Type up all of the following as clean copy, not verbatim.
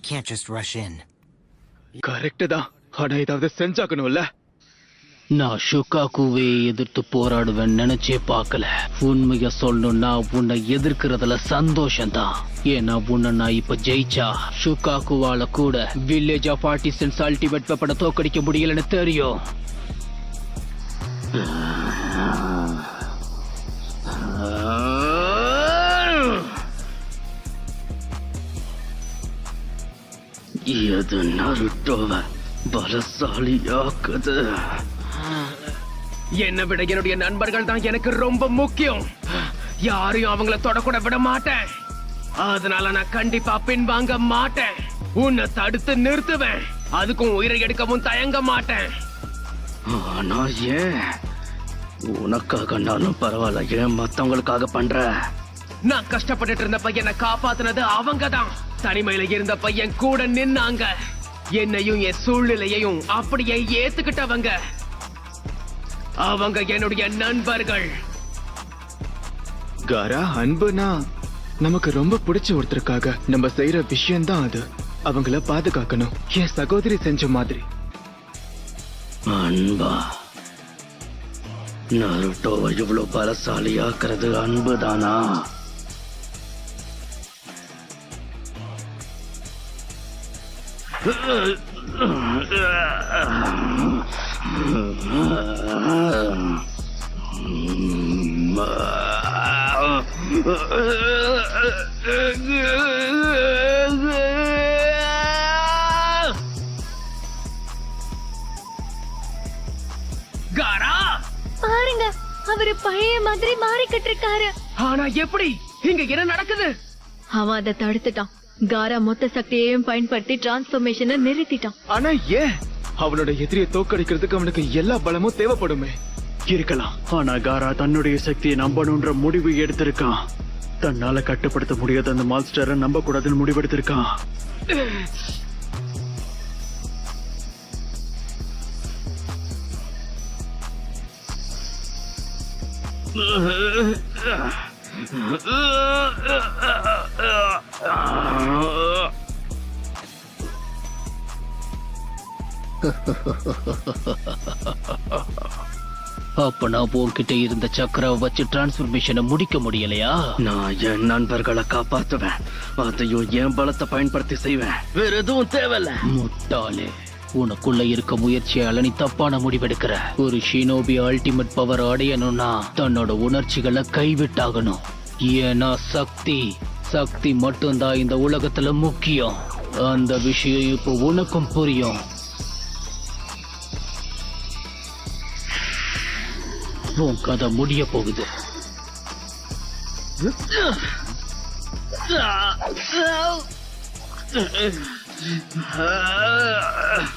Can't just rush in. Correct தான். ஆனா ஏதாவது செஞ்சாக்கணும்ல. நான் ஷுகாக்குவே எதிர்த்து போராடுவேன் நினைச்சே பார்க்கல. உண்மைய சொல்லணும்னா உன்னை எதிர்க்கிறதுல சந்தோஷம்தான். ஏன்னா உன்னை நான் இப்ப ஜெயிச்சா ஷுகாக்குவால கூட வில்லேஜ் ஆஃப் ஆர்டிசன்ஸ் அல்டிமேட் வெப்பனை தோக்கடிக்க முடியலன்னு தெரியும். எது நருட்டோவ பலசாலியாக்குது? என்னை விட என்னுடைய நண்பர்கள் தான் எனக்கு ரொம்ப முக்கியம். யாரையும் அவங்கள தொடக்கூட விட மாட்டேன். அதனால நான் கண்டிப்பா பின்வாங்க மாட்டேன். உன்னை தடுத்து நிறுத்துவேன். அதுக்கும் உயிரை எடுக்கவும் தயங்க மாட்டேன். ஆனா ஏன் உனக்காக நானும் பரவாயில்ல, ஏன் மத்தவங்களுக்காக பண்ற? நான் கஷ்டப்பட்டுட்டு இருந்த பையனை காப்பாத்துனது அவங்க தான். தனிமையில இருந்த பையன் கூட நின்னாங்க. என்னையும் என் சூழ்நிலையையும் அப்படியே ஏத்துக்கிட்டவங்க. அவங்க என்னுடைய நண்பர்கள். காரா, அன்புனா நமக்கு ரொம்ப பிடிச்ச ஒருத்தருக்காக நம்ம செய்யற விஷயம் தான் அது. அவங்கள பாதுகாக்கணும், என் சகோதரி செஞ்ச மாதிரி. அன்பா? நருட்டோவை இவ்வளவு பலசாலியாக்குறது அன்புதானா? காரா, பாருங்க, அவரு பழைய மாதிரி மாறிக்கிட்டு இருக்காரு. ஆனா எப்படி? இங்க என்ன நடக்குது? அவன் அதை தடுத்துட்டான். காரா மொத்த சக்தியையும் பயன்படுத்தி டிரான்ஸ்பர்மேஷனை நிறுத்திட்டான். ஆனா ஏன்? அவனோட எதிரியை தோக்கடிக்கிறதுக்கு அவனுக்கு எல்லா பலமும் தேவைப்படுமே. இருக்கலாம். ஆனா காரா தன்னுடைய சக்தியை நம்பணும்ன்ற முடிவு எடுத்திருக்கான். தன்னால கட்டுப்படுத்த முடியாத அந்த மான்ஸ்டரை நம்ப கூடாதுன்னு முடிவெடுத்திருக்கான். அப்ப நான் உன்கிட்ட இருந்த சக்கராவை வச்சு டிரான்ஸ்பர்மேஷனை முடிக்க முடியலையா? நான் என் நண்பர்களை காப்பாத்துவேன். அதையும் என் பலத்தை பயன்படுத்தி செய்வேன். வேற எதுவும் தேவையில்ல. முட்டாளே, உனக்குள்ள இருக்க முயற்சியால நீ தப்பான முடிவெடுக்கிற. ஒரு ஷினோபி அல்டிமேட் பவர் அடையணும்னா தன்னோட உணர்ச்சிகளை கைவிட்டாகணும். ஏன்னா சக்தி மட்டும்தான் இந்த உலகத்துல முக்கியம். அந்த விஷயம் இப்போ உனக்கும் புரியும். உன் கதை முடிய போகுது.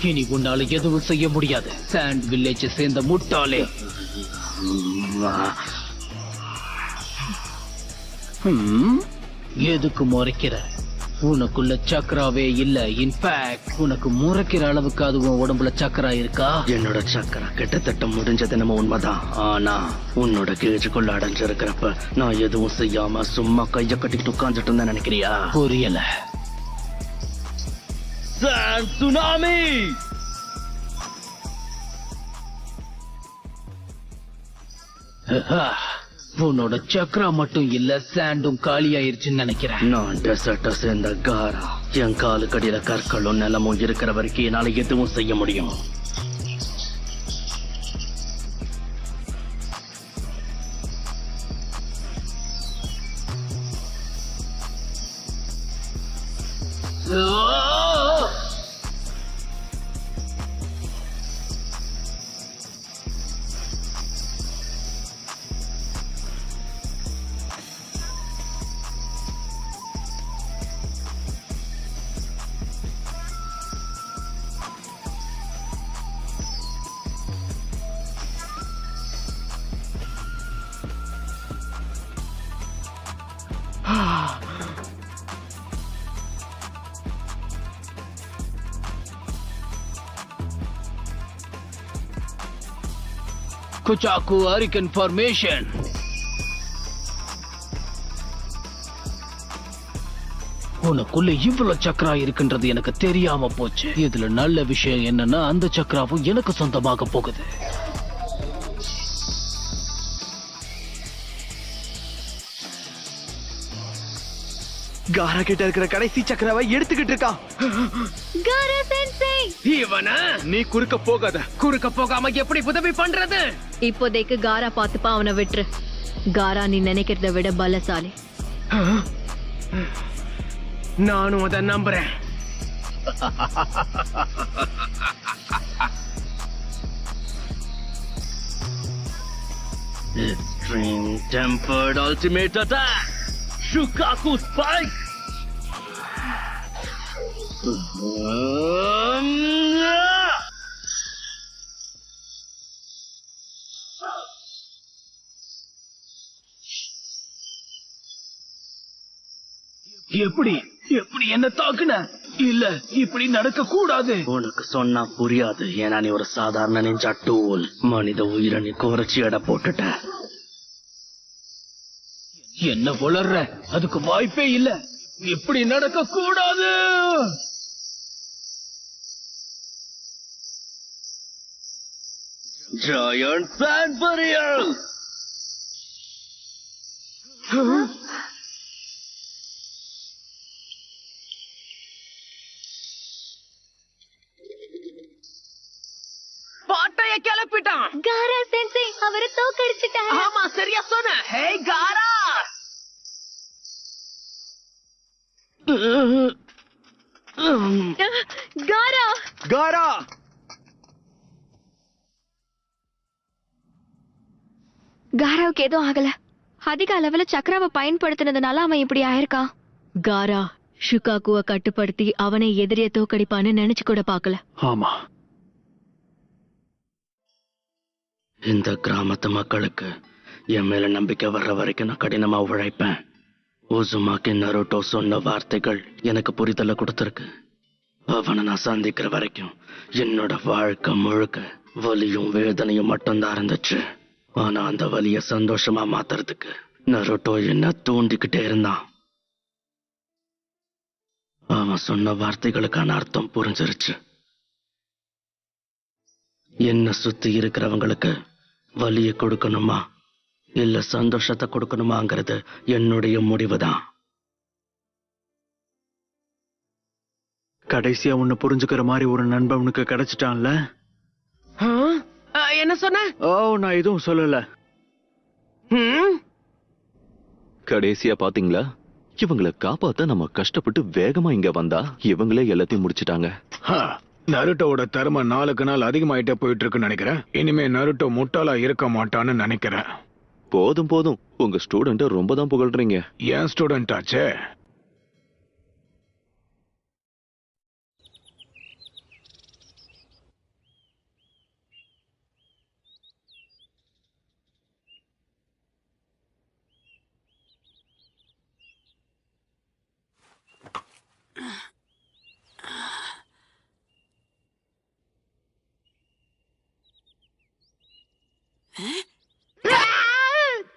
இனி உன்னால எதுவும் செய்ய முடியாது. சாண்ட் வில்லேஜ் சேர்ந்த முட்டாளே. எதுக்கு முறைக்கிற? உனக்குள்ள சக்கராவே இல்ல. இன்ஃபேக்ட் உனக்கு முறைக்கிற அளவுக்கு அதுவும் உடம்புல சக்கரா இருக்கா? என்னோட சக்கரா கிட்டத்தட்ட முடிஞ்சது நம்ம உண்மைதான். ஆனா உன்னோட கேஜுக்குள்ள அடைஞ்சிருக்கிறப்ப நான் எதுவும் செய்யாம சும்மா கைய கட்டிக்கிட்டு உட்கார்ந்துட்டு இருந்தேன் நினைக்கிறியா? புரியல. சுனாமி! உன்னோட சக்கரா மட்டும் இல்ல, சாண்டும் காலியாயிருச்சுன்னு நினைக்கிறேன். நான் டெசர்ட்ட சேர்ந்த காரா. என் காலு கடியில கற்களும் நிலமும் இருக்கிற வரைக்கும் என்னால எதுவும் செய்ய முடியும். Kuchaku Hurricane Formation. உனக்குள்ள இவ்வளவு சக்கரா இருக்குன்றது எனக்கு தெரியாம போச்சு. இதுல நல்ல விஷயம் என்னன்னா அந்த சக்கராவும் எனக்கு சொந்தமாக போகுது. காரா கிட்ட இருக்கிற கடைசி சக்கராவை எடுத்துக்கிட்டு இருக்கான். காரா சென்சே, இவனா நீ குறுக்க போகாத. குறுக்க போகாம எப்படி உதவி பண்றது? இப்போதைக்கு காரா பாத்துப்பா, அவனை விட்டுரு. காரா நீ நினைக்கிறத விட பலசாலி. நானும் அதை நம்புறேன். Extreme tempered ultimate attack. Shukaku spike. எப்படி எப்படி என்ன தாக்குன? இல்ல, இப்படி நடக்க கூடாது. உனக்கு சொன்னா புரியாது. ஏன்னா நீ ஒரு சாதாரண நிஞ்சா டூல். மனித உயிரை நீ குறைச்சி எடை போட்டுட்ட. என்ன வளர்ற? அதுக்கு வாய்ப்பே இல்ல. இப்படி நடக்க கூடாது. Giant Fan Barrier. பாட்டைய கிளப்பிட்டான். காரா சென்சே அவரை தோக்கடிச்சிட்டாரு. ஆமா, சரியா சொன்ன. ஹே காரா, காரா காரா காராவுக்கு எதுவும் ஆகல. அதிக அளவுல சக்கராவை பயன்படுத்தினதுனால அவன் இப்படி ஆயிருக்கான். காரா ஷுகாக்குவ கட்டுப்படுத்தி அவனை எதிரிய தோக்கடிப்பான்னு நினைச்சு கூட பாக்கல. ஆமா, இந்த கிராமத்து மக்களுக்கு என் மேல நம்பிக்கை வர்ற வரைக்கும் நான் கடினமா உழைப்பேன். உசுமாக்கி நருட்டோ சொன்ன வார்த்தைகள் எனக்கு புரிதலை கொடுத்திருக்கு. அவனை நான் சந்திக்கிற வரைக்கும் என்னோட வாழ்க்கை முழுக்க வலியும் வேதனையும் மட்டும்தான் இருந்துச்சு. ஆனா அந்த வலிய சந்தோஷமா மாத்துறதுக்கு நருட்டோ என்ன தூண்டிக்கிட்டே இருந்தான். அவன் சொன்ன வார்த்தைகளுக்கான அர்த்தம் புரிஞ்சிருச்சு. என்ன சுத்தி இருக்கிறவங்களுக்கு வலிய கொடுக்கணுமா இல்ல சந்தோஷத்தை கொடுக்கணுமாங்கிறது என்னுடைய முடிவுதான். கடைசியா உன்னை புரிஞ்சுக்கிற மாதிரி ஒரு நண்பன் உனக்கு கிடைச்சிட்டான்ல. என்ன சொன்ன? ஓ, நான் எதுவும் சொல்லல. கடைசியா பாத்தீங்களா, இவங்களை காப்பாத்த நம்ம கஷ்டப்பட்டு வேகமா இங்க வந்தா இவங்களே எல்லாத்தையும் முடிச்சிட்டாங்க. நருட்டோட திறமை நாளுக்கு நாள் அதிகமாயிட்டே போயிட்டு இருக்குன்னு நினைக்கிறேன். இனிமே நருட்டோ முட்டாளா இருக்க மாட்டான்னு நினைக்கிறேன். போதும் போதும், உங்க ஸ்டூடெண்ட் ரொம்ப தான் புகழ்றீங்க. ஏன் ஸ்டூடெண்ட் ஆச்சே.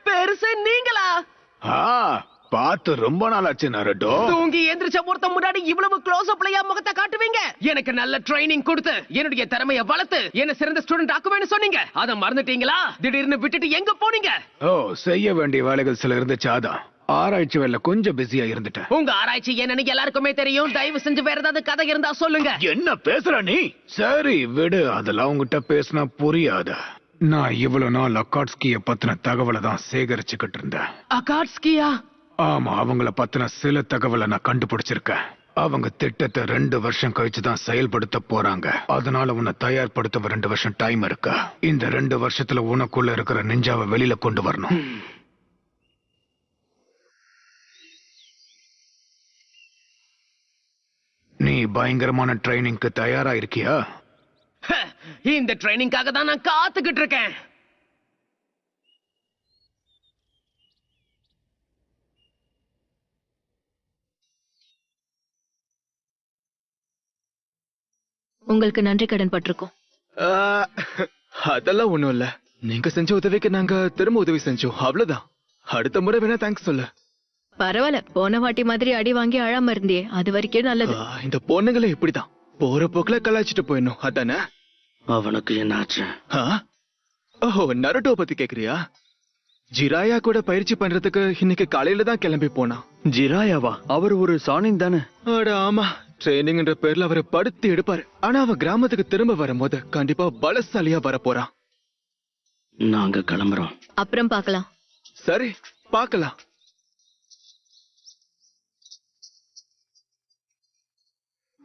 பெருசு நீங்களா? பார்த்து ரொம்ப நாள் ஆச்சு நருட்டோ. தூங்கி எந்திரிச்ச ஒருத்த முன்னாடி இவ்வளவு க்ளோஸ் அப்லயா முகத்தை காட்டுவீங்க? எனக்கு நல்ல ட்ரைனிங் கொடுத்து என்னுடைய திறமையை வளர்த்து என்ன சிறந்த ஸ்டூடெண்ட் ஆக்குவேன்னு சொன்னீங்க. அத மறந்துட்டீங்களா? திடீர்னு விட்டுட்டு எங்க போனீங்க? ஓ, செய்ய வேண்டிய வேலைகள் சில இருந்துச்சு. அதான் ஆராய்ச்சி வேலை கொஞ்சம் பிஸியா இருந்துட்டேன். உங்க ஆராய்ச்சி என்னன்னு எல்லாருக்குமே தெரியும். தயவு செஞ்சு வேற ஏதாவது கதை இருந்தா சொல்லுங்க. என்ன பேசுற நீ? சரி விடு, அதெல்லாம் உங்ககிட்ட பேசினா புரியாத. நான் இவ்வளவு நாள் அக்காட்ஸ்கிய பத்தின தகவலை தான் சேகரிச்சுக்கிட்டு இருந்தேன். அகாட்ஸ்கியா? ஆமா, அவங்கள பத்தின சில தகவலை நான் கண்டுபிடிச்சிருக்கேன். அவங்க திட்டத்தை 2 வருஷம் கழிச்சு தான் செயல்படுத்த போறாங்க. அதனால உன்னை தயார்படுத்த 2 வருஷம் டைம் இருக்கா. இந்த 2 வருஷத்துல உனக்குள்ள இருக்கிற நிஞ்சாவை வெளியில கொண்டு வரணும். நீ பயங்கரமான ட்ரைனிங்க்கு தயாரா இருக்கியா? இந்த ட்ரைனிங்காக தான் நான் காத்துக்கிட்டு இருக்கேன். உங்களுக்கு நன்றி கடன் பட்டிருக்கோம். அதெல்லாம் ஒண்ணும் இல்ல. நீங்க செஞ்ச உதவிக்கு நாங்க திரும்ப உதவி செஞ்சோம், அவ்வளவுதான். அடுத்த முறை வேணா தேங்க்ஸ் சொல்லு. பரவாயில்ல, போன வாட்டி மாதிரி அடி வாங்கி அழாம இருந்தியே, அது வரைக்கும் நல்லது. இந்த பொண்ணுங்களே இப்படிதான் போற போக்குல கலாச்சிட்டு போயிடணும் அதானே. அவனுக்கு என்னாச்சு? ஓஹோ, நருட்டோ பத்தி கேக்குறியா? ஜிராயா கூட பயிற்சி பண்றதுக்கு இன்னைக்கு காலையில தான் கிளம்பி போனான். ஜிராயாவா? அவர் ஒரு சானின் தானே? அட ஆமா, ட்ரைனிங்ன்ற பேர்ல அவரை படுத்து எடுப்பாரு. ஆனா அவன் கிராமத்துக்கு திரும்ப வரும்போது கண்டிப்பா பலசாலியா வர போறான். நாங்க கிளம்புறோம். அப்புறம் பார்க்கலாம். சரி, பார்க்கலாம்.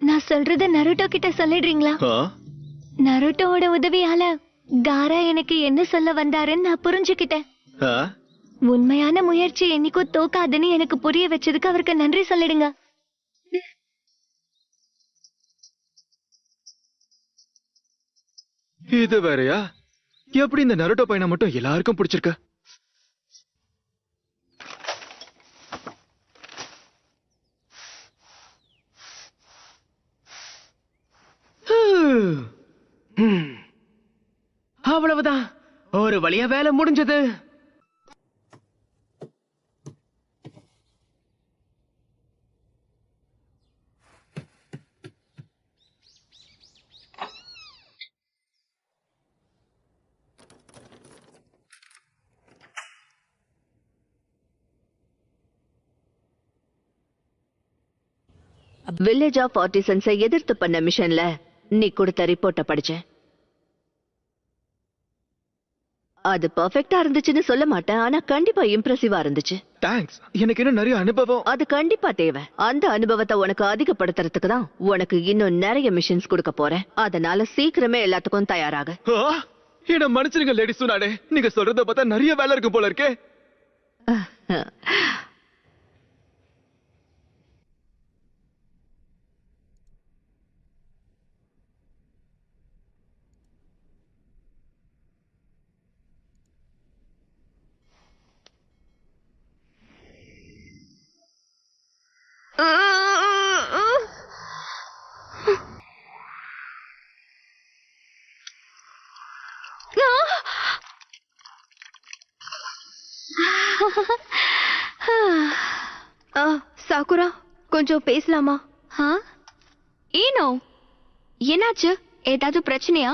நான் சொல்றத நருட்டோ கிட்ட சொல்லிடுறீங்களா? நருட்டோவோட உதவியால காரா எனக்கு என்ன சொல்ல வந்தாருன்னு நான் புரிஞ்சுக்கிட்டேன். உண்மையான முயற்சி என்னைக்கும் தோக்காதுன்னு எனக்கு புரிய வச்சதுக்கு அவருக்கு நன்றி சொல்லிடுங்க. இது வேறயா? எப்படி இந்த நருட்டோ பையனை மட்டும் எல்லாருக்கும் பிடிச்சிருக்கு? அவ்வளவுதான், ஒரு வழியா வேலை முடிஞ்சது. வில்லேஜ் ஆஃப் ஆர்டிசன்ஸை எதிர்த்து பண்ண மிஷன்ல நீ கொடுத்த ரிப்போர்ட்ட படிச்சேன். அது பெர்ஃபெக்ட்டா இருந்துச்சுன்னு சொல்ல மாட்டேன், ஆனா கண்டிப்பா இம்ப்ரெசிவா இருந்துச்சு. தேங்க்ஸ். எனக்கு இன்னும் நிறைய அனுபவம். அது கண்டிப்பா தேவை. அந்த அனுபவத்தை உனக்கு அதிகப்படுத்துறதுக்கு தான் உனக்கு இன்னும் நிறைய மிஷன்ஸ் கொடுக்க போறேன். அதனால சீக்கிரமே எல்லாத்துக்கும் தயாராக. என்ன மன்னிச்சிருங்க லேடி சுனாடே, நீங்க சொல்றத பார்த்தா நிறைய வேலை இருக்கு போல இருக்கே. சாக்குரா, கொஞ்சம் பேசலாமா? ஏனோ, என்னாச்சு? ஏதாவது பிரச்சனையா?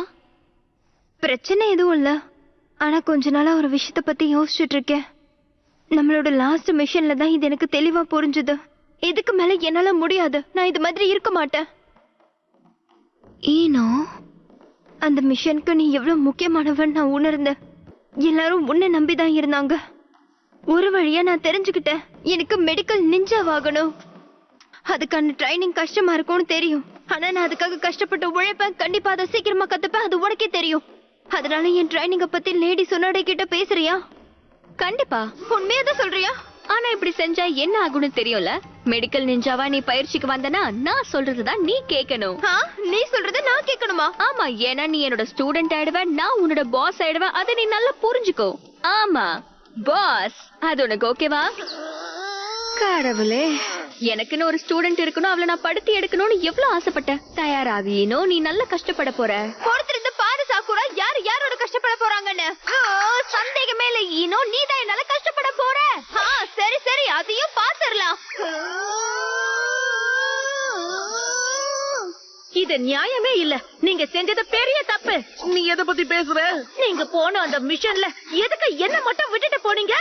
பிரச்சனை எதுவும் இல்ல, ஆனா கொஞ்ச நாளா ஒரு விஷயத்த பத்தி யோசிச்சுட்டு இருக்கேன். நம்மளோட லாஸ்ட் மிஷன்ல தான் இது எனக்கு தெளிவா புரிஞ்சுது. இதுக்கு மேல என்னால முடியாது, நான் இது மாதிரி இருக்க மாட்டேன். ஏனோ, அந்த மிஷனுக்கு நீ எவ்வளவு முக்கியமானவன் நான் உணர்ந்தேன். எல்லாரும் உன்னை நம்பிதான் இருந்தாங்க. ஒரு வழியா நான் தெரிஞ்சுக்கிட்டேன், எனக்கு மெடிக்கல் நிஞ்சாவாகணும். அதுக்கான ட்ரைனிங் கஷ்டமா இருக்கும்னு தெரியும், ஆனா நான் அதுக்காக கஷ்டப்பட்டு உழைப்பேன். கண்டிப்பா அதை சீக்கிரமா கத்துப்பேன், அது உனக்கே தெரியும். அதனால என் ட்ரைனிங்க பத்தி லேடி சொன்னாடே கிட்ட பேசுறியா? கண்டிப்பா. உண்மையாதான் சொல்றியா? ஆனா இப்படி செஞ்சா என்ன ஆகும்னு தெரியும்ல. மெடிக்கல் நிஞ்சாவா நீ பயிற்சிக்கு வந்தனா நான் சொல்றதுதான் நீ கேட்கணும். நீ சொல்றத நான் கேட்கணுமா? ஆமா, ஏன்னா நீ என்னோட ஸ்டூடெண்ட் ஆயிடுவேன், நான் உன்னோட பாஸ் ஆயிடுவேன். அதை நீ நல்லா புரிஞ்சுக்கோ. ஆமா, பாஸ். அது உனக்கு ஓகேவா? கடவுளே, எனக்குன்னு ஒரு ஸ்டூடெண்ட் இருக்கணும், அவளை நான் படுத்தி எடுக்கணும்னு எவ்வளவு ஆசைப்பட்டேன். தயாராகினோ நீ நல்லா கஷ்டப்பட போற. பொறுத்திருந்து பாரு சாக்குரா, யாரு யாரோட கஷ்டப்பட போறாங்கன்னு. சந்தேகமே இல்ல ஈனோ, நீ தான் என்னால கஷ்டப்பட போற. சரி சரி, அதையும் பாத்துரலாம். இது நியாயமே இல்ல. நீங்க செஞ்சது பெரிய தப்பு. நீ எதை பத்தி பேசுற? நீங்க போன அந்த மிஷன்ல எதுக்கு என்ன மட்டும் விட்டுட்டு போனீங்க?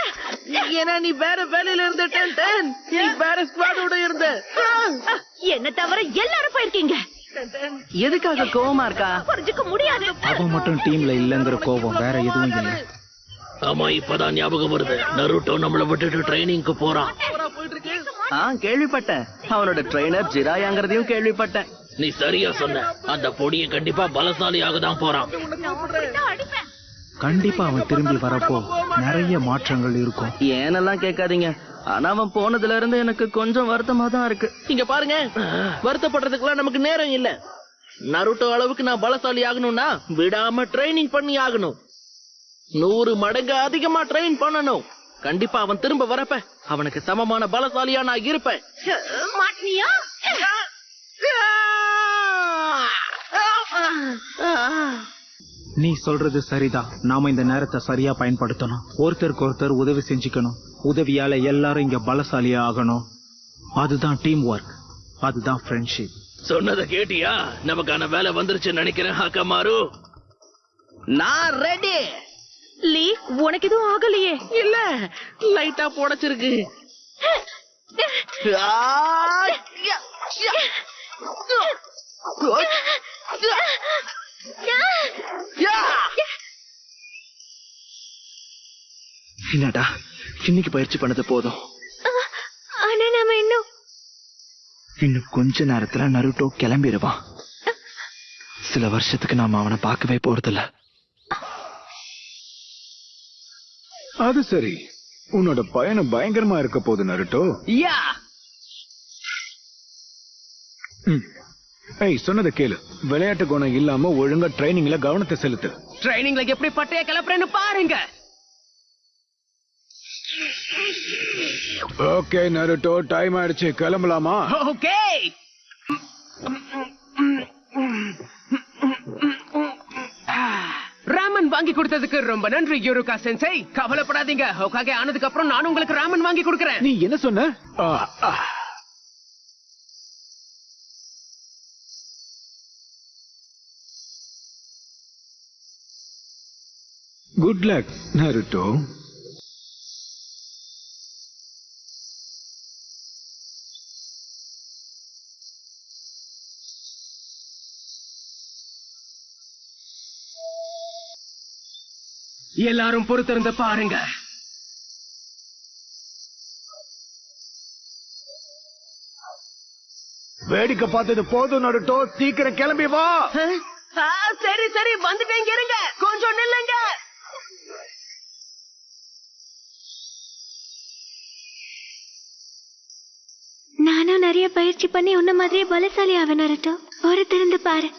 ஏன்னா நீ வேற வேலையில இருந்த, நீ வேற ஸ்குவாடோட இருந்த. என்ன தவிர எல்லாரும் போயிருக்கீங்க. எதுக்காக கோவமா இருக்கா? புரிஞ்சுக்க முடியாது. அவன் மட்டும் டீம்ல இல்லங்கிற கோபம், வேற எதுவும் இல்ல. ஆமா, இப்பதான் ஞாபகம் வருது. நருட்டோ நம்மள விட்டுட்டு ட்ரைனிங்க்கு போறான். கேள்விப்பட்டேன். அவனோட ட்ரைனர் ஜிராயாங்கிறதையும் கேள்விப்பட்டேன். நீ சரியா சொன்ன. அந்த பொடியை கண்டிப்பா பலசாலியாக தான் போறான். கண்டிப்பா அவன் திரும்பி வரப்போ நிறைய மாற்றங்கள் இருக்கும். ஏனெல்லாம் கேட்காதீங்க, ஆனா அவன் போனதுல இருந்து எனக்கு கொஞ்சம் வருத்தமா தான் இருக்கு. இங்க பாருங்க, வருத்தப்படுறதுக்குலாம் நமக்கு நேரம் இல்ல. நருட்டோ அளவுக்கு நான் பலசாலி ஆகணும்னா விடாம ட்ரைனிங் பண்ணி ஆகணும். 100 மடங்கு அதிகமா ட்ரெயின் பண்ணணும். கண்டிப்பா அவன் திரும்ப வரப்ப அவனுக்கு சமமான பலசாலியா நான் இருப்பேன். மாட்டினியா? நீ சொல்றது சரிதான். நாம இந்த நேரத்தை சரியா பயன்படுத்தணும். ஒருத்தருக்கு ஒருத்தர் உதவி செஞ்சுக்கணும். உதவியால எல்லாரும் இங்க பலசாலியா ஆகணும். அதுதான் டீம் ஒர்க், அதுதான் ஃப்ரெண்ட்ஷிப். சொன்னதை கேட்டியா? நமக்கான வேலை வந்துருச்சுன்னு நினைக்கிறேன் ஹாக்கமாரு. நான் ரெடி. லீ, உனக்கு எதுவும் ஆகலையே? இல்ல, லைட்டா புடைச்சிருக்கு. என்னடா இன்னைக்கு பயிற்சி பண்ணது போதும். ஆனா நாம இன்னும் கொஞ்ச நேரத்துல நருட்டோ கிளம்பிடுவான். சில வருஷத்துக்கு நாம அவனை பார்க்கவே போறதில்ல. அது சரி, உன்னோட பயணம் பயங்கரமா இருக்க போகுது நருட்டோ. யா, ஏய், சொன்னதை கேளு. விளையாட்டு குணம் இல்லாம ஒழுங்கா ட்ரைனிங்ல கவனத்தை செலுத்து. ட்ரைனிங்ல எப்படி பட்டைய கிளப்புறேன்னு பாருங்க. ஓகே நருட்டோ, டைம் ஆயிடுச்சு, கிளம்பலாமா? ஓகே. ராமன் வாங்கி கொடுத்ததுக்கு ரொம்ப நன்றி யூருகா சென்சை. கவலைப்படாதீங்க, ஹோகாகே ஆனதுக்கு அப்புறம் நான் உங்களுக்கு ராமன் வாங்கி கொடுக்கறேன். நீ என்ன சொன்ன? Good luck Naruto. எல்லாரும் பொறுத்திருந்து பாருங்க. வேடிக்கை பார்த்தது போதும் நருட்டோ, சீக்கிரம் கிளம்பி வா. சரி சரி, வந்துட்டேங்க, இருங்க, கொஞ்சம் நில்லுங்க. நானும் நிறைய பயிற்சி பண்ணி உன்ன மாதிரியே பலசாலி ஆவேன் நருட்டோ. ஒரு திறந்து பாரு.